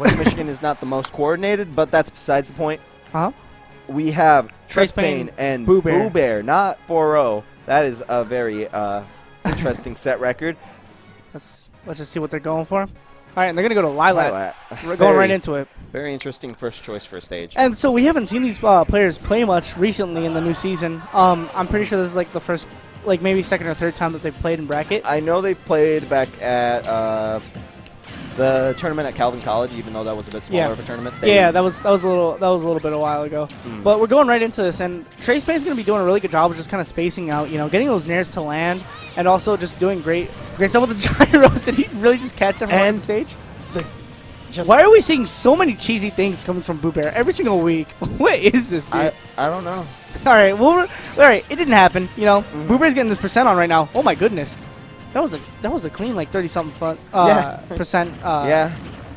West Michigan is not the most coordinated, but that's besides the point. Uh-huh. We have Trespayne Trespayne and BooBear. BooBear, not 4-0. That is a very interesting set record. Let's just see what they're going for. All right, and they're going to go to Lilat. We're going right into it. Very interesting first choice for a stage. And so we haven't seen these players play much recently in the new season. I'm pretty sure this is like the first, like maybe second or third time that they've played in bracket. I know they played back at the tournament at Calvin College, even though that was a bit smaller of a tournament. Yeah, that was a little bit a while ago. But we're going right into this, and Trespayne's going to be doing a really good job of just kind of spacing out, getting those nairs to land, and also just doing great stuff with the gyros. Did he really just catch them on stage? Why are we seeing so many cheesy things coming from BooBear every single week? What is this, dude? I don't know. All right, it didn't happen. BooBear's getting this percent on right now. Oh my goodness, that was a clean like 30-something percent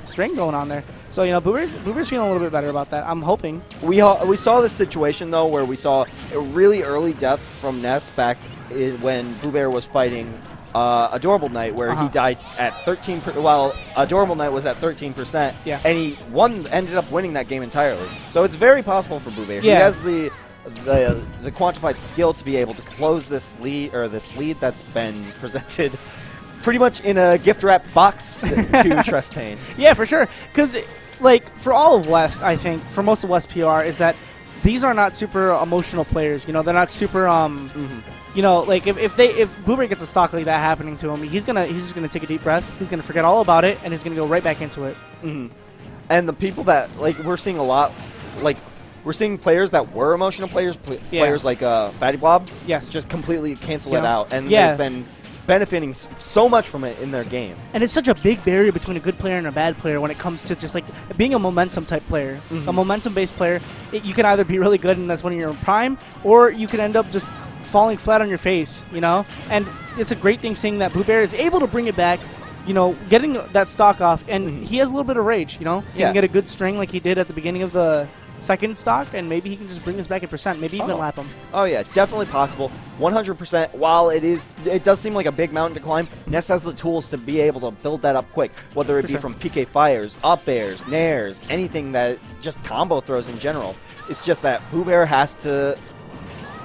string going on there. So BooBear's feeling a little bit better about that. I'm hoping. We saw this situation though where we saw a really early death from Ness back when BooBear was fighting Adorable Knight, where he died at 13%. Well, Adorable Knight was at 13%, and he ended up winning that game entirely. So it's very possible for BooBear. He has the quantified skill to be able to close this lead that's been presented pretty much in a gift wrap box to Trespayne. Yeah, for sure. Because like for all of West, I think for most of West PR is that these are not super emotional players. They're not super like if BooBear gets a stock like that happening to him, he's just gonna take a deep breath. He's gonna forget all about it, and he's gonna go right back into it. And the people that we're seeing a lot, we're seeing players that were emotional players, players like Fatty Blob, just completely cancel it out, and they've been benefiting so much from it in their game. And it's such a big barrier between a good player and a bad player when it comes to just like being a momentum type player. A momentum based player, you can either be really good and that's when you're in prime, or you can end up just falling flat on your face, And it's a great thing seeing that BooBear is able to bring it back, getting that stock off, and he has a little bit of rage, He can get a good string like he did at the beginning of the second stock, and maybe he can just bring this back in percent, maybe even lap him. Oh yeah, definitely possible. 100%. While it does seem like a big mountain to climb, Ness has the tools to be able to build that up quick, whether it be from PK fires, up airs, nairs, anything that just combo throws in general. It's just that BooBear has to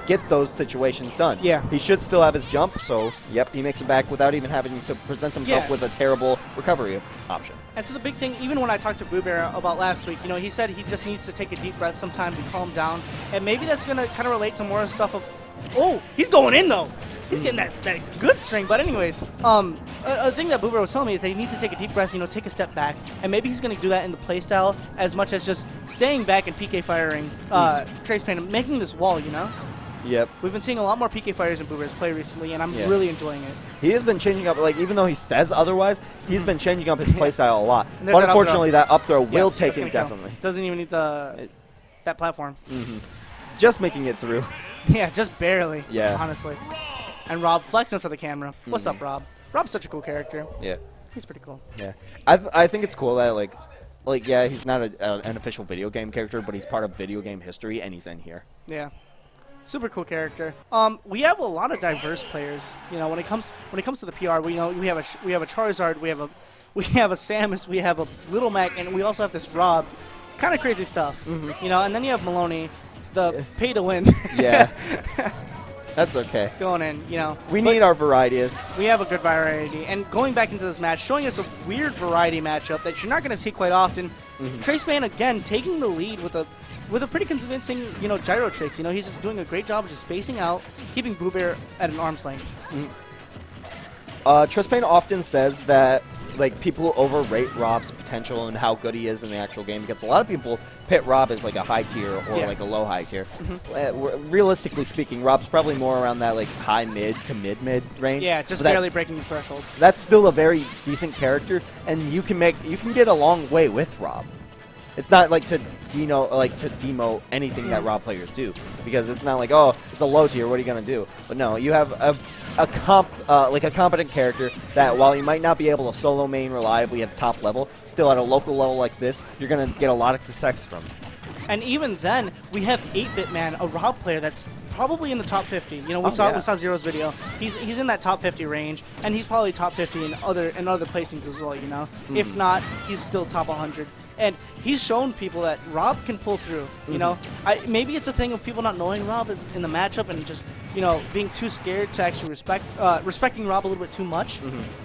get those situations done. Yeah. He should still have his jump, so he makes it back without even having to present himself with a terrible recovery option. And so the big thing, even when I talked to BooBear about last week, he said he just needs to take a deep breath sometimes and calm down. And maybe that's going to kind of relate to more stuff of, oh, he's going in though. He's getting that good string. But anyways, a thing that BooBear was telling me is that he needs to take a deep breath, take a step back. And maybe he's going to do that in the playstyle as much as just staying back and PK firing Trespayne and making this wall, Yep. We've been seeing a lot more PK fighters in BooBear's play recently, and I'm really enjoying it. He has been changing up, even though he says otherwise, he's been changing up his playstyle a lot. But unfortunately, that up throw will take him definitely. Doesn't even need that platform. Just making it through. Yeah, just barely. Yeah. Honestly. And Rob flexing for the camera. What's up, Rob? Rob's such a cool character. Yeah. He's pretty cool. Yeah. I think it's cool that he's not an official video game character, but he's part of video game history, and he's in here. Yeah. Super cool character. We have a lot of diverse players. When it comes to the PR, we have a Charizard, we have a Samus, we have a Little Mac, and we also have this Rob. Kind of crazy stuff. And then you have Maloney, the pay to win. Yeah. That's okay. Going in, We need our varieties. We have a good variety. And going back into this match, showing us a weird variety matchup that you're not going to see quite often. Trespayne, again, taking the lead with a pretty convincing, gyro tricks. He's just doing a great job of just spacing out, keeping BooBear at an arm's length. Trespayne often says that people overrate Rob's potential and how good he is in the actual game, because a lot of people pit Rob as a high tier or a low high tier. Realistically speaking, Rob's probably more around that high mid to mid range. Yeah, just barely breaking the threshold. That's still a very decent character, and you can get a long way with Rob. It's not to demo anything that Rob players do, because it's not oh, it's a low tier, what are you gonna do? But no, you have a competent character that, while you might not be able to solo main reliably at top level, still at a local level like this, you're gonna get a lot of success from. And even then, we have 8-Bit Man, a Rob player that's probably in the top 50. We saw Zero's video. He's in that top 50 range, and he's probably top 50 in other placings as well. If not, he's still top 100. And he's shown people that Rob can pull through. You know, maybe it's a thing of people not knowing Rob in the matchup and just, you know, being too scared to actually respecting Rob a little bit too much.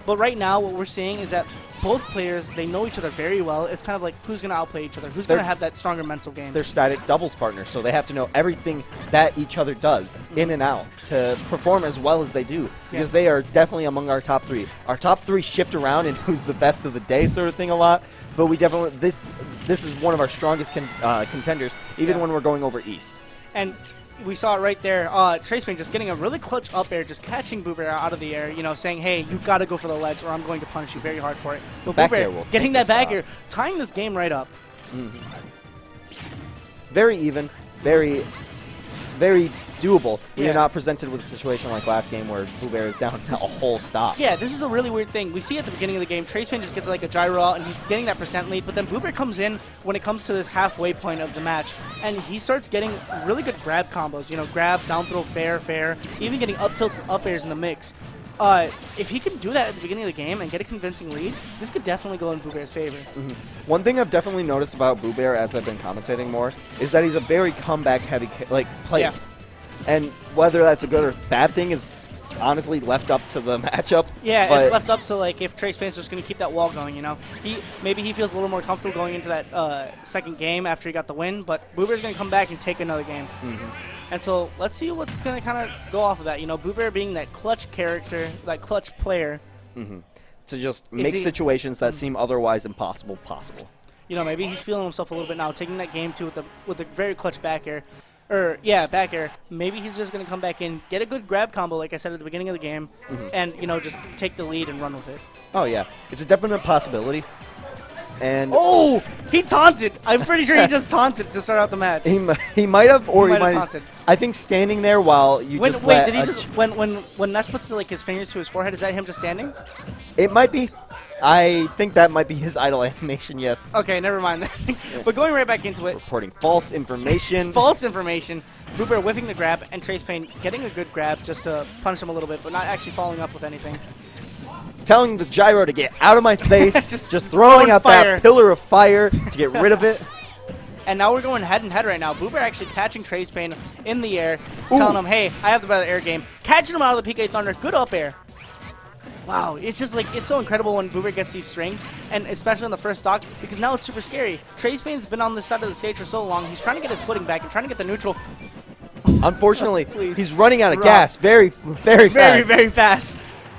But right now, what we're seeing is that both players, they know each other very well. It's kind of like who's going to outplay each other, who's going to have that stronger mental game. They're static doubles partners, so they have to know everything that each other does in and out to perform as well as they do, because they are definitely among our top 3. Our top 3 shift around in who's the best of the day sort of thing a lot, but we definitely this is one of our strongest contenders, even when we're going over East. And we saw it right there. Trespayne just getting a really clutch up air, just catching BooBear out of the air, you know, saying, hey, you've got to go for the ledge or I'm going to punish you very hard for it. But BooBear getting that back air, tying this game right up. Very even, very, very doable. We are not presented with a situation like last game where BooBear is down a whole stop. Yeah, this is a really weird thing. We see at the beginning of the game, Trespayne just gets like a gyro out and he's getting that percent lead, but then BooBear comes in when it comes to this halfway point of the match, and he starts getting really good grab combos. You know, grab, down throw, fair, even getting up tilts and up airs in the mix. If he can do that at the beginning of the game and get a convincing lead, this could definitely go in BooBear's favor. One thing I've definitely noticed about BooBear as I've been commentating more is that he's a very comeback-heavy player. And whether that's a good or bad thing is honestly left up to the matchup. Yeah, it's left up to like if Trespayne's just going to keep that wall going, you know. Maybe he feels a little more comfortable going into that second game after he got the win, but BooBear's going to come back and take another game. And so let's see what's going to kind of go off of that. You know, BooBear being that clutch character, that clutch player. To just make situations that seem otherwise impossible possible. You know, maybe he's feeling himself a little bit now, taking that game 2 with a very clutch back air. Back air. Maybe he's just going to come back in, get a good grab combo, like I said at the beginning of the game, and, you know, just take the lead and run with it. Oh, yeah. It's a definite possibility. And oh, he taunted. I'm pretty sure he just taunted to start out the match. He might have, or he might have taunted. I think standing there while you when Ness puts like his fingers to his forehead, is that him just standing? It might be. I think that might be his idle animation, yes. Okay, never mind that. But going right back into it. Reporting false information. False information. BooBear whiffing the grab, and Trespayne getting a good grab just to punish him a little bit, but not actually following up with anything. Telling the gyro to get out of my face, just throwing out that pillar of fire to get rid of it. And now we're going head-and-head right now. BooBear actually catching Trespayne in the air, telling him, hey, I have the better air game. Catching him out of the PK Thunder. Good up air. Wow, it's just like, it's so incredible when BooBear gets these strings, and especially on the first stock, because now it's super scary. Trespayne's been on this side of the stage for so long, he's trying to get his footing back and trying to get the neutral. Unfortunately, he's running out of gas very fast. Very fast.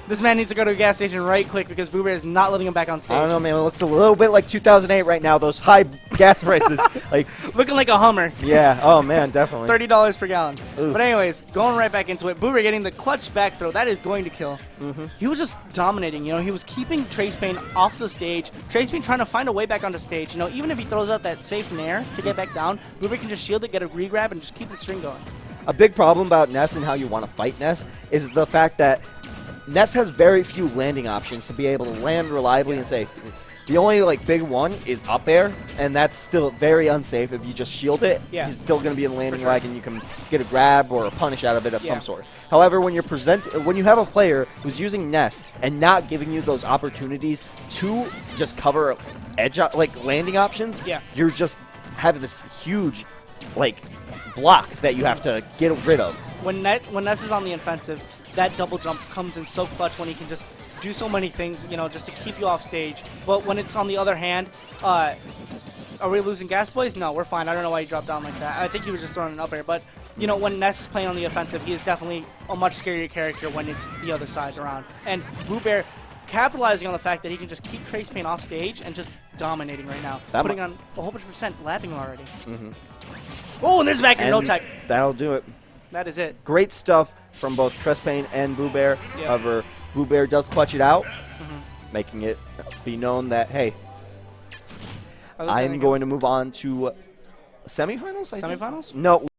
This man needs to go to a gas station right quick because BooBear is not letting him back on stage. I don't know, man. It looks a little bit like 2008 right now, those high gas prices. Like looking like a Hummer. Yeah, oh man, definitely. $30 per gallon. Oof. But anyways, going right back into it. BooBear getting the clutch back throw. That is going to kill. He was just dominating, you know. He was keeping Trespayne off the stage. Trespayne trying to find a way back onto stage. You know, even if he throws out that safe nair to get back down, BooBear can just shield it, get a re-grab, and just keep the string going. A big problem about Ness and how you want to fight Ness is the fact that Ness has very few landing options to be able to land reliably and say, the only like big one is up air, and that's still very unsafe. If you just shield it, he's still going to be in landing lag, and you can get a grab or a punish out of it of some sort. However, when you have a player who's using Ness and not giving you those opportunities to just cover edge landing options, you're just having this huge like block that you have to get rid of. When Ness is on the offensive, that double jump comes in so clutch when he can just do so many things, you know, just to keep you off stage. But when it's on the other hand, are we losing gas, boys? No, we're fine. I don't know why he dropped down like that. I think he was just throwing an up air. But, you know, when Ness is playing on the offensive, he is definitely a much scarier character when it's the other side around. And BooBear capitalizing on the fact that he can just keep Trespayne off stage and just dominating right now. Putting on a whole bunch of percent, lapping him already. Oh, and there's back in no type. That'll do it. That is it. Great stuff from both Trespayne and BooBear. However, BooBear does clutch it out, making it be known that, hey, I'm going to move on to semifinals? Semifinals? No.